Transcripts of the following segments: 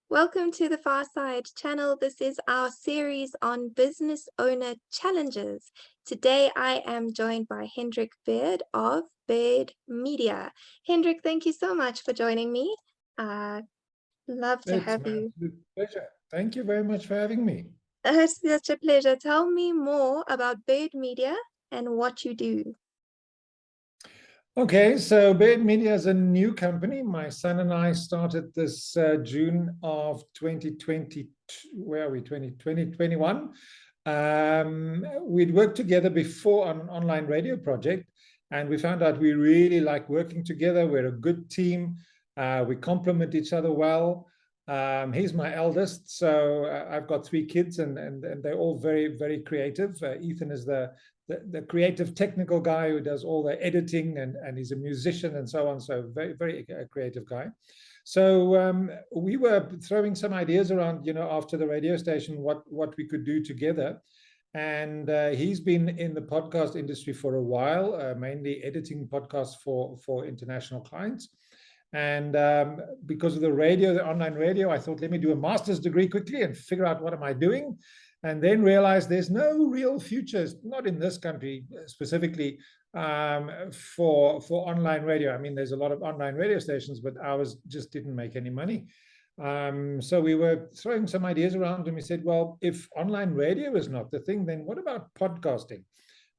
Welcome to the Pharsyde channel. This is our series on business owner challenges. Today I am joined by Hendrik Baird of Baird Media. Hendrik, thank you so much for joining me. Love to It's have my you. absolute pleasure. Thank you very much for having me. It's such a pleasure. Tell me more about Baird Media and what you do. Okay, so Baird Media is a new company. My son and I started this June of 2020. Where are we? 2021. We'd worked together before on an online radio project, and we found out we really like working together. We're a good team. We complement each other well. He's my eldest, so I've got three kids, and they're all very, very creative. Ethan is the creative technical guy who does all the editing, and he's a musician and so on. So very, very creative guy. So we were throwing some ideas around, after the radio station, what we could do together. And he's been in the podcast industry for a while, mainly editing podcasts for international clients. And because of the online radio, I thought, let me do a master's degree quickly and figure out what am I doing. And then realized there's no real future, not in this country specifically, for online radio. I mean, there's a lot of online radio stations, but ours just didn't make any money. So we were throwing some ideas around, and we said, well, if online radio is not the thing, then what about podcasting?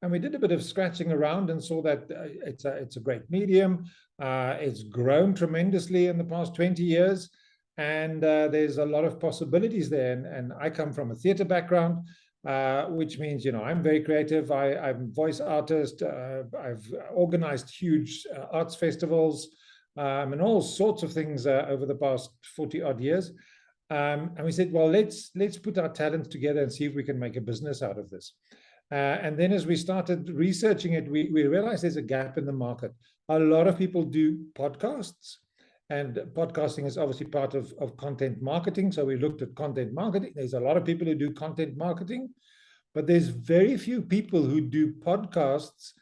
And we did a bit of scratching around and saw that it's a great medium. It's grown tremendously in the past 20 years. And there's a lot of possibilities there. And I come from a theater background, which means, I'm very creative. I'm a voice artist. I've organized huge arts festivals and all sorts of things over the past 40 odd years. And we said, well, let's put our talents together and see if we can make a business out of this. And then as we started researching it, we realized there's a gap in the market. A lot of people do podcasts, and podcasting is obviously part of content marketing. So we looked at content marketing. There's a lot of people who do content marketing, but there's very few people who do podcasts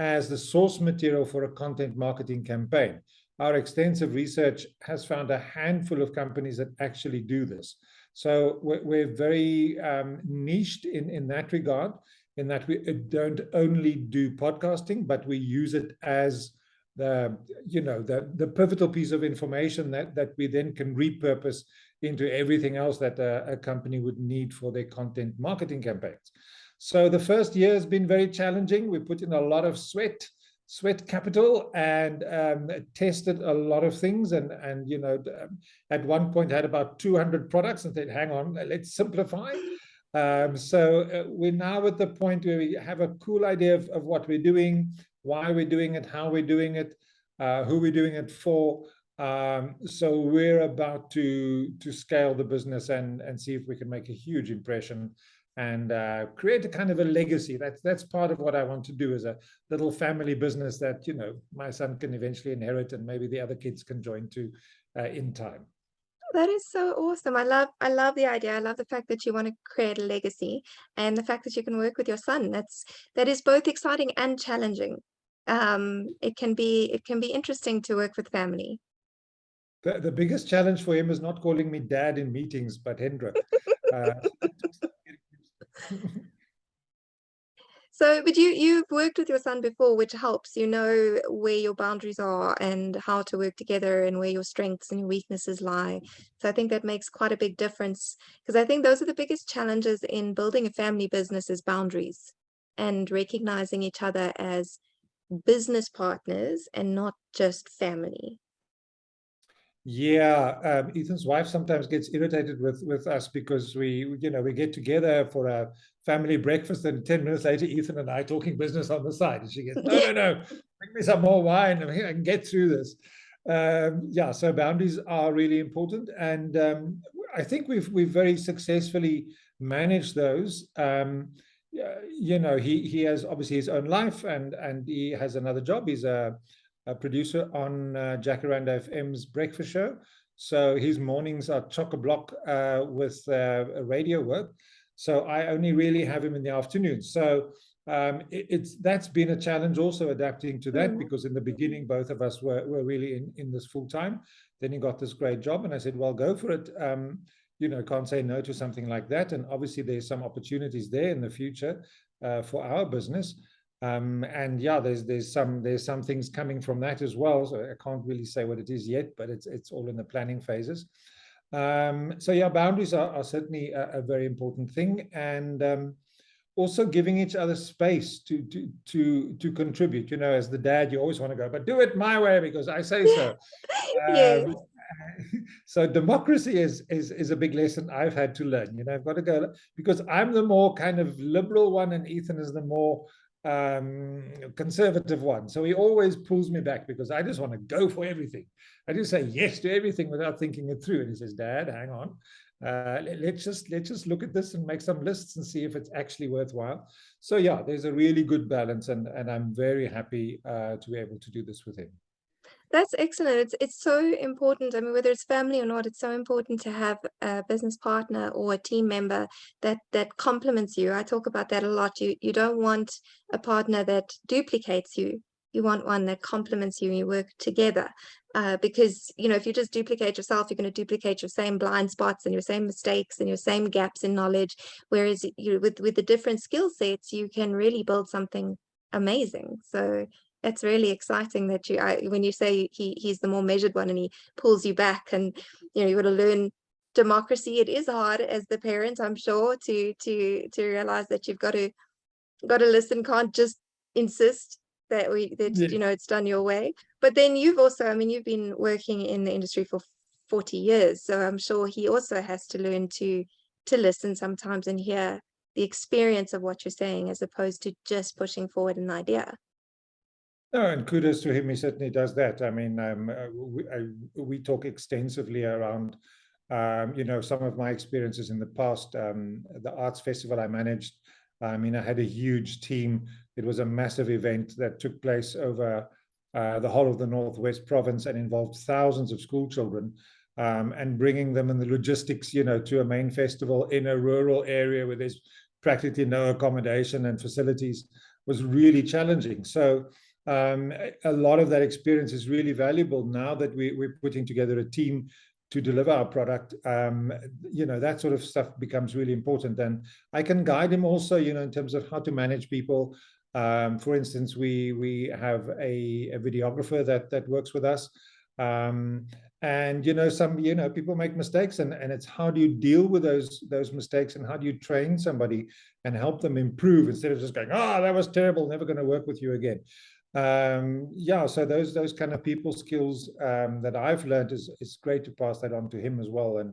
as the source material for a content marketing campaign. Our extensive research has found a handful of companies that actually do this. So we're very niched in that regard, in that we don't only do podcasting, but we use it as the pivotal piece of information that we then can repurpose into everything else that a company would need for their content marketing campaigns. So the first year has been very challenging. We put in a lot of sweat capital, and tested a lot of things, and at one point had about 200 products and said, hang on, let's simplify. So we're now at the point where we have a cool idea of what we're doing, why we're doing it, how we're doing it, who we're doing it for. So we're about to scale the business and see if we can make a huge impression and create a kind of a legacy. That's part of what I want to do, as a little family business that my son can eventually inherit, and maybe the other kids can join too in time. That is so awesome. I love the idea. I love the fact that you want to create a legacy, and the fact that you can work with your son. That is both exciting and challenging. It can be interesting to work with family. The biggest challenge for him is not calling me dad in meetings, but Hendrik. So, but you've worked with your son before, which helps. You know where your boundaries are and how to work together, and where your strengths and your weaknesses lie. So I think that makes quite a big difference, because I think those are the biggest challenges in building a family business, is boundaries and recognizing each other as business partners and not just family. Yeah, Ethan's wife sometimes gets irritated with us because we get together for a family breakfast, and 10 minutes later, Ethan and I talking business on the side. And she goes, no, bring me some more wine, and I can get through this. Yeah, so boundaries are really important, and I think we've very successfully managed those. He has obviously his own life, and he has another job. He's a producer on Jacaranda FM's breakfast show. So his mornings are chock-a-block with radio work. So I only really have him in the afternoon. So that's been a challenge also, adapting to that, Mm. because in the beginning both of us were really in this full time. Then he got this great job, and I said, well, go for it. Can't say no to something like that. And obviously there's some opportunities there in the future for our business. And yeah, there's some things coming from that as well. So I can't really say what it is yet, but it's all in the planning phases. So yeah, boundaries are certainly a very important thing, and also giving each other space to contribute. As the dad, you always want to go, but do it my way because I say so. Yes. Um, so democracy is a big lesson I've had to learn. I've got to go, because I'm the more kind of liberal one, and Ethan is the more conservative one. So he always pulls me back because I just want to go for everything. I just say yes to everything without thinking it through. And he says, Dad, hang on. Let's just look at this and make some lists and see if it's actually worthwhile. So yeah, there's a really good balance, and I'm very happy to be able to do this with him. That's excellent. It's so important. I mean, whether it's family or not, it's so important to have a business partner or a team member that complements you. I talk about that a lot. You don't want a partner that duplicates you. You want one that complements you and you work together. Because, if you just duplicate yourself, you're going to duplicate your same blind spots and your same mistakes and your same gaps in knowledge. Whereas with the different skill sets, you can really build something amazing. So it's really exciting that when you say he's the more measured one and he pulls you back, and you got to learn democracy. It is hard as the parent, I'm sure, to realize that you've got to listen, can't just insist that Yeah. it's done your way. But then you've also, I mean, you've been working in the industry for 40 years, so I'm sure he also has to learn to listen sometimes and hear the experience of what you're saying, as opposed to just pushing forward an idea. No, and kudos to him. He certainly does that. I mean, we talk extensively around, some of my experiences in the past. The arts festival I managed, I mean, I had a huge team. It was a massive event that took place over the whole of the Northwest province and involved thousands of school children. And bringing them in the logistics, to a main festival in a rural area where there's practically no accommodation and facilities was really challenging. So a lot of that experience is really valuable now that we're putting together a team to deliver our product. That sort of stuff becomes really important, and I can guide him also, in terms of how to manage people. For instance, we have a videographer that works with us, and some people make mistakes, and it's how do you deal with those mistakes, and how do you train somebody and help them improve instead of just going, oh, that was terrible, never going to work with you again. So those kind of people skills that I've learned is great to pass that on to him as well, and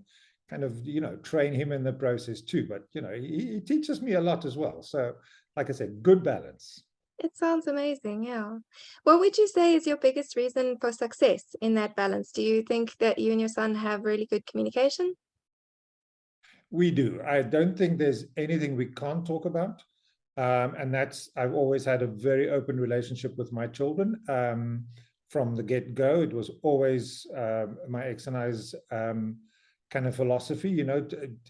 kind of train him in the process too. But he teaches me a lot as well. So like I said, good balance. It sounds amazing, yeah. What would you say is your biggest reason for success in that balance? Do you think that you and your son have really good communication? We do. I don't think there's anything we can't talk about. And I've always had a very open relationship with my children. From the get-go, it was always my ex and I's kind of philosophy,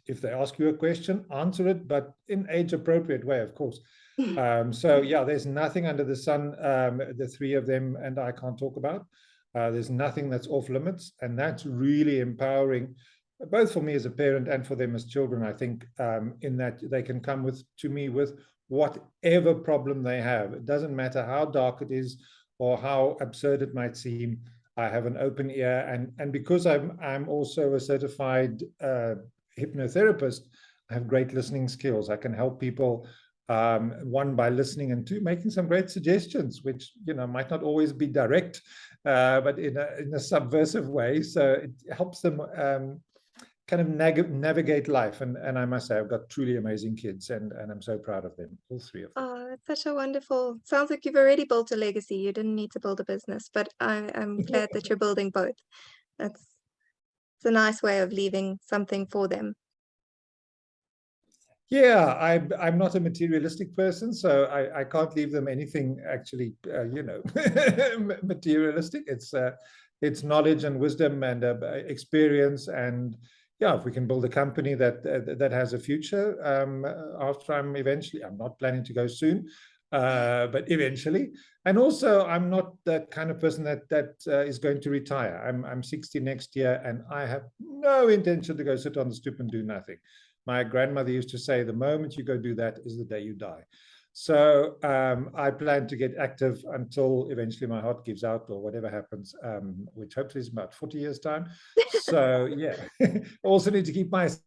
if they ask you a question, answer it, but in age-appropriate way, of course. So yeah, there's nothing under the sun the three of them and I can't talk about. There's nothing that's off limits, and that's really empowering, both for me as a parent and for them as children. I think in that they can come to me with whatever problem they have. It doesn't matter how dark it is or how absurd it might seem. I have an open ear, and because I'm also a certified hypnotherapist, I have great listening skills. I can help people, one, by listening, and two, making some great suggestions, which might not always be direct, but in a subversive way. So it helps them kind of navigate life. And I must say, I've got truly amazing kids, and I'm so proud of them, all three of them. Oh, it's such a wonderful, sounds like you've already built a legacy. You didn't need to build a business, but I'm glad that you're building both. It's a nice way of leaving something for them. Yeah, I'm not a materialistic person, so I can't leave them anything actually, materialistic. It's knowledge and wisdom and experience, and yeah, if we can build a company that has a future, after I'm not planning to go soon, but eventually. And also, I'm not that kind of person that is going to retire. I'm 60 next year, and I have no intention to go sit on the stoop and do nothing. My grandmother used to say, the moment you go do that is the day you die. So I plan to get active until eventually my heart gives out or whatever happens, which hopefully is about 40 years' time. So yeah, also need to keep myself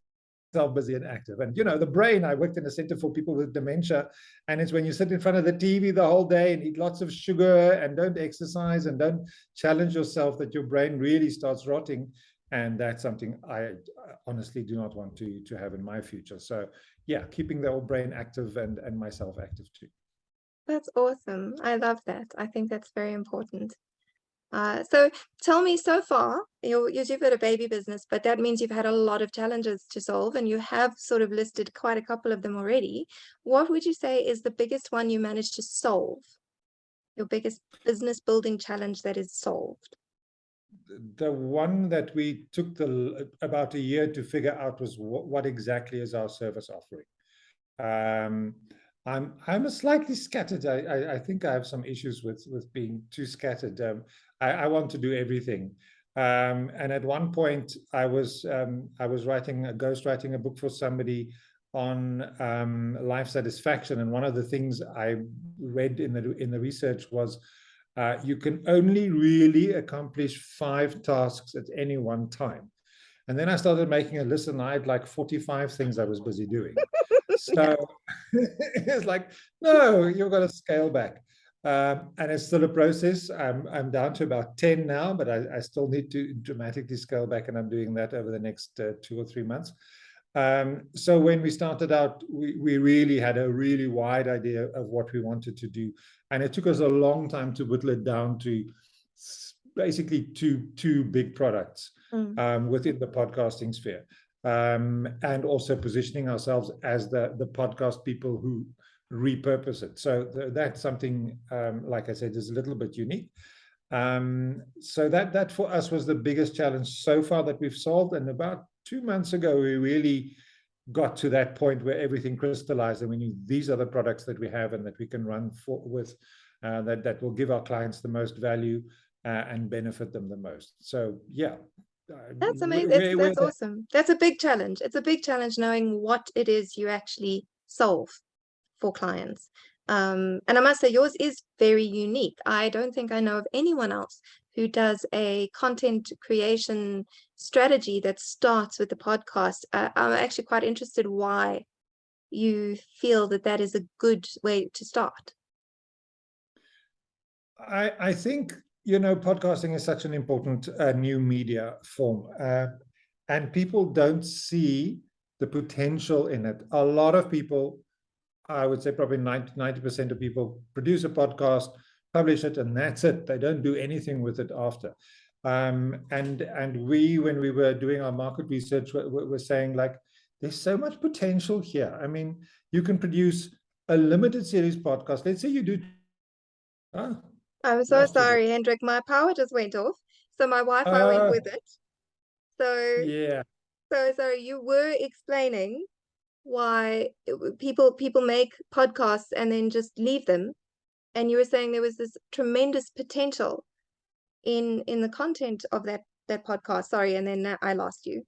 busy and active. And the brain, I worked in a center for people with dementia, and it's when you sit in front of the TV the whole day and eat lots of sugar and don't exercise and don't challenge yourself, that your brain really starts rotting. And that's something I honestly do not want to have in my future. So yeah, keeping the old brain active and myself active too. That's awesome. I love that. I think that's very important. So tell me, so far, you've got a baby business, but that means you've had a lot of challenges to solve, and you have sort of listed quite a couple of them already. What would you say is the biggest one you managed to solve? Your biggest business building challenge that is solved? The one that we took about a year to figure out was what exactly is our service offering. Um, I'm a slightly scattered. I think I have some issues with being too scattered. I want to do everything. And at one point, I was ghostwriting a book for somebody on life satisfaction, and one of the things I read in the research was you can only really accomplish 5 tasks at any one time. And then I started making a list, and I had like 45 things I was busy doing. Yeah. So it's like, no, you've got to scale back. And it's still a process. I'm down to about 10 now, but I still need to dramatically scale back, and I'm doing that over the next 2 or 3 months. So when we started out, we really had a really wide idea of what we wanted to do. And it took us a long time to whittle it down to basically two big products within the podcasting sphere. And also positioning ourselves as the podcast people who repurpose it. So that's something, like I said, is a little bit unique. So that for us was the biggest challenge so far that we've solved. And about 2 months ago, we really got to that point where everything crystallized, and we knew these are the products that we have and that we can run with, that will give our clients the most value and benefit them the most. So yeah. That's amazing. That's awesome. That's a big challenge. It's a big challenge knowing what it is you actually solve for clients. And I must say, yours is very unique. I don't think I know of anyone else who does a content creation strategy that starts with the podcast. I'm actually quite interested why you feel that is a good way to start. I think, podcasting is such an important new media form, and people don't see the potential in it. A lot of people, I would say probably 90% of people, produce a podcast, publish it, and that's it. They don't do anything with it after. And we, when we were doing our market research, we're saying, like, there's so much potential here. I mean, you can produce a limited series podcast. Let's say you do. I'm so sorry, Hendrik. My power just went off, so my Wi-Fi went with it. So yeah. So you were explaining why people make podcasts and then just leave them, and you were saying there was this tremendous potential in the content of that podcast. Sorry, and then I lost you.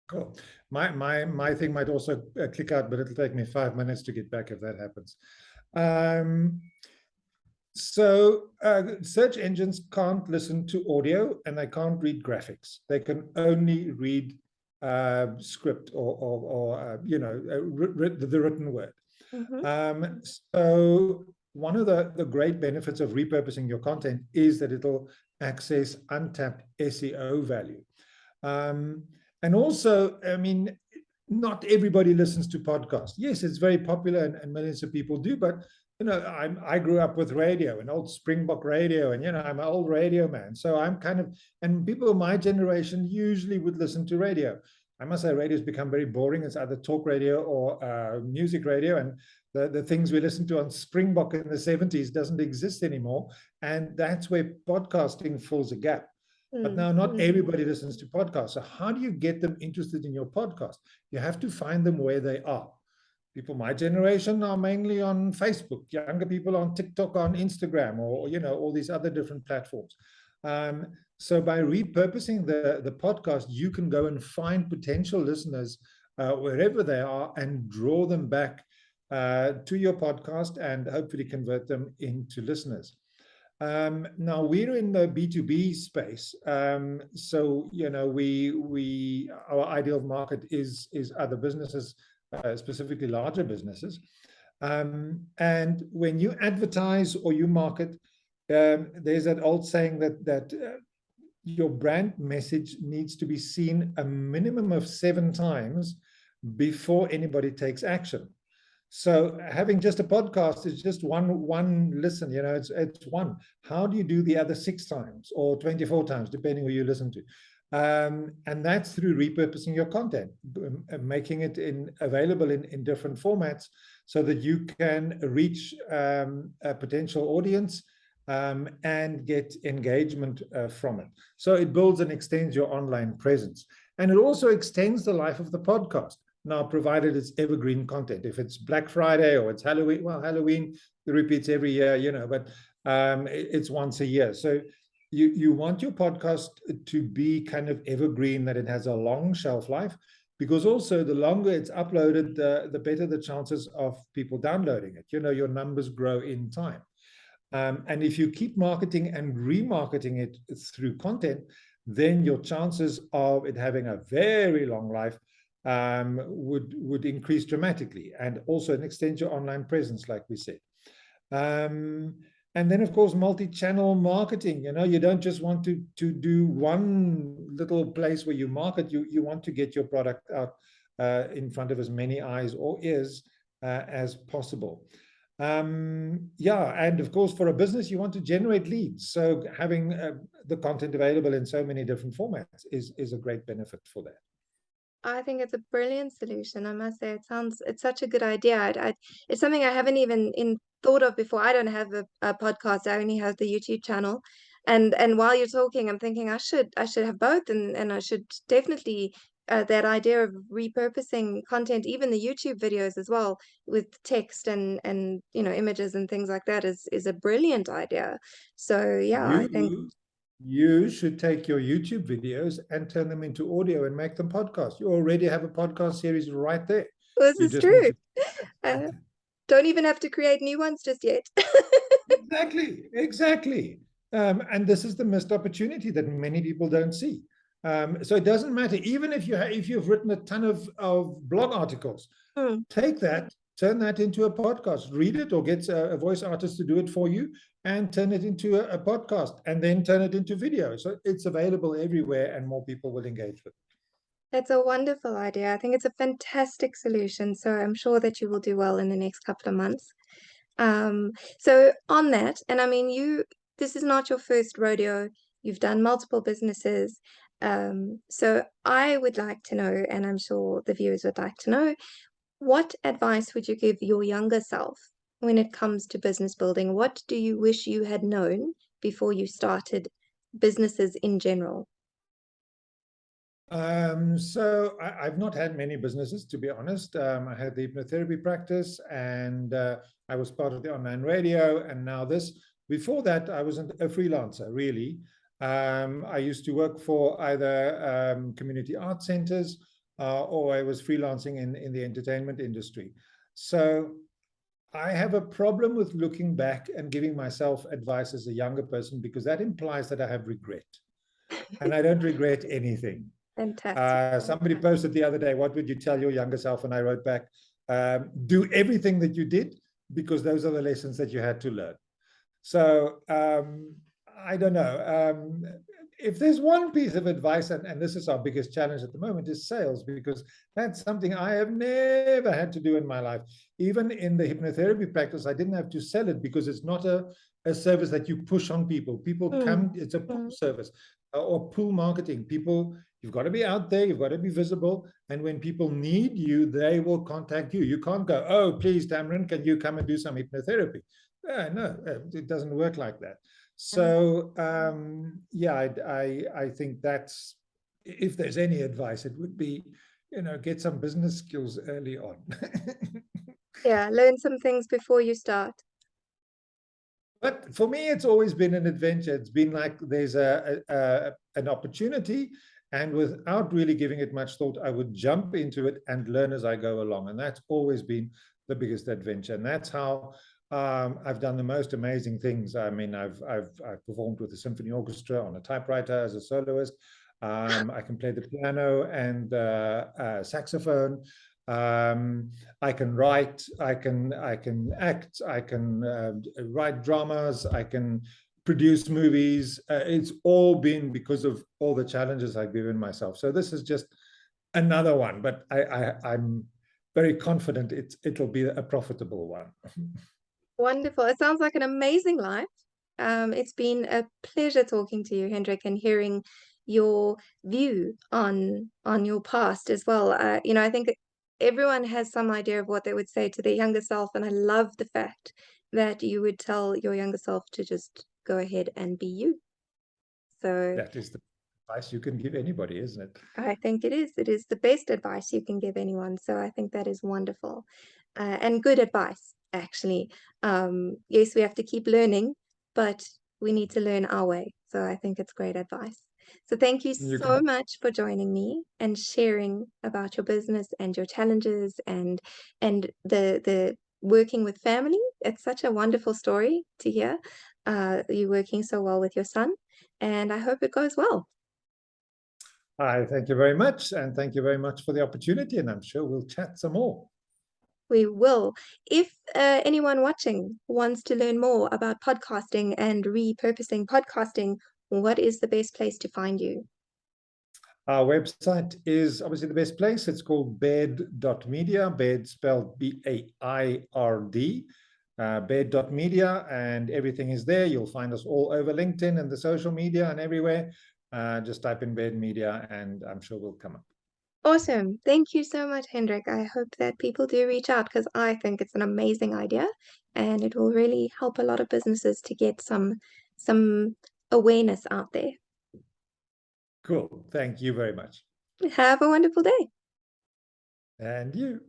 Cool. My thing might also click out, but it'll take me 5 minutes to get back if that happens. So search engines can't listen to audio, and they can't read graphics. They can only read script or the written word. So one of the great benefits of repurposing your content is that it'll access untapped SEO value. And also, I mean, not everybody listens to podcasts. Yes, it's very popular, and millions of people do, but I grew up with radio, an old Springbok radio, and I'm an old radio man. So I'm and people of my generation usually would listen to radio. I must say, radio has become very boring. It's either talk radio or music radio, and the things we listened to on Springbok in the 70s doesn't exist anymore. And that's where podcasting fills a gap. But Mm, now not mm, everybody listens to podcasts. So how do you get them interested in your podcast? You have to find them where they are. People my generation are mainly on Facebook, younger people on TikTok, on Instagram, or all these other different platforms. So by repurposing the podcast, you can go and find potential listeners wherever they are and draw them back to your podcast and hopefully convert them into listeners. Now we're in the B2B space, so we our ideal market is other businesses, specifically larger businesses. And when you advertise or you market, there's that old saying that your brand message needs to be seen a minimum of 7 times before anybody takes action. So having just a podcast is just one listen, it's one. How do you do the other 6 times or 24 times, depending who you listen to? And that's through repurposing your content, making it available in different formats so that you can reach a potential audience and get engagement from it. So it builds and extends your online presence. And it also extends the life of the podcast. Now, provided it's evergreen content. If it's Black Friday or it's Halloween, well, Halloween repeats every year, but it's once a year. So you want your podcast to be kind of evergreen, that it has a long shelf life, because also the longer it's uploaded, the better the chances of people downloading it. Your numbers grow in time. And if you keep marketing and remarketing it through content, then your chances of it having a very long life would increase dramatically, and also extend your online presence, like we said. And then, of course, multi-channel marketing. You don't just want to do one little place where you market. You want to get your product out in front of as many eyes or ears as possible. And of course, for a business, you want to generate leads. So having the content available in so many different formats is a great benefit for that. I think it's a brilliant solution. I must say, it's such a good idea. It's something I haven't even thought of before. I don't have a podcast. I only have the YouTube channel. And while you're talking, I'm thinking I should have both, and I should definitely that idea of repurposing content, even the YouTube videos as well, with text and images and things like that is a brilliant idea. So yeah, I think You should take your YouTube videos and turn them into audio and make them podcasts. You already have a podcast series right there. this You is just need true. to Uh, don't even have to create new ones just yet. exactly. And this is the missed opportunity that many people don't see. So it doesn't matter, even if you've written a ton of blog articles, take that, turn that into a podcast, read it, or get a voice artist to do it for you, and turn it into a podcast, and then turn it into video. So it's available everywhere, and more people will engage with it. That's a wonderful idea. I think it's a fantastic solution. So I'm sure that you will do well in the next couple of months. So on that, and I mean, this is not your first rodeo. You've done multiple businesses. So I would like to know, and I'm sure the viewers would like to know, what advice would you give your younger self when it comes to business building? What do you wish you had known before you started businesses in general? So I've not had many businesses, to be honest. I had the hypnotherapy practice, and I was part of the online radio, and now this. Before that, I wasn't a freelancer, really. I used to work for either community art centers or I was freelancing in the entertainment industry. So I have a problem with looking back and giving myself advice as a younger person, because that implies that I have regret. And I don't regret anything. Fantastic. Somebody posted the other day, what would you tell your younger self? And I wrote back, do everything that you did, because those are the lessons that you had to learn. So I don't know. If there's one piece of advice, and this is our biggest challenge at the moment, is sales, because that's something I have never had to do in my life. Even in the hypnotherapy practice, I didn't have to sell it, because it's not a service that you push on people. People come, it's a pull service or pull marketing. People, you've got to be out there, you've got to be visible. And when people need you, they will contact you. You can't go, oh, please, Tamryn, can you come and do some hypnotherapy? No, it doesn't work like that. So yeah, I think that's, if there's any advice, it would be, get some business skills early on. Yeah, learn some things before you start. But for me, it's always been an adventure. It's been like there's an opportunity, and without really giving it much thought, I would jump into it and learn as I go along. And that's always been the biggest adventure. And that's how I've done the most amazing things. I mean, I've performed with the symphony orchestra on a typewriter as a soloist. I can play the piano and saxophone. I can write, I can act, I can write dramas, I can produce movies. It's all been because of all the challenges I've given myself. So this is just another one, but I'm very confident it'll be a profitable one. Wonderful. It sounds like an amazing life. It's been a pleasure talking to you, Hendrik, and hearing your view on your past as well. I think everyone has some idea of what they would say to their younger self, and I love the fact that you would tell your younger self to just go ahead and be you. So That is the advice you can give anybody, isn't it? I think it is. It is the best advice you can give anyone. So I think that is wonderful and good advice, actually. Yes, we have to keep learning, but we need to learn our way. So I think it's great advice. So thank you You so can. much for joining me and sharing about your business and your challenges and the working with family. It's such a wonderful story to hear. You working so well with your son, and I hope it goes well. I thank you very much, and thank you very much for the opportunity, and I'm sure we'll chat some more. We will. If anyone watching wants to learn more about podcasting and repurposing podcasting, what is the best place to find you? Our website is obviously the best place. It's called baird.media, Baird spelled B-A-I-R-D, baird.media, and everything is there. You'll find us all over LinkedIn and the social media and everywhere. Just type in Baird Media, and I'm sure we'll come up. Awesome. Thank you so much, Hendrik. I hope that people do reach out because I think it's an amazing idea and it will really help a lot of businesses to get some awareness out there. Cool. Thank you very much. Have a wonderful day. And you.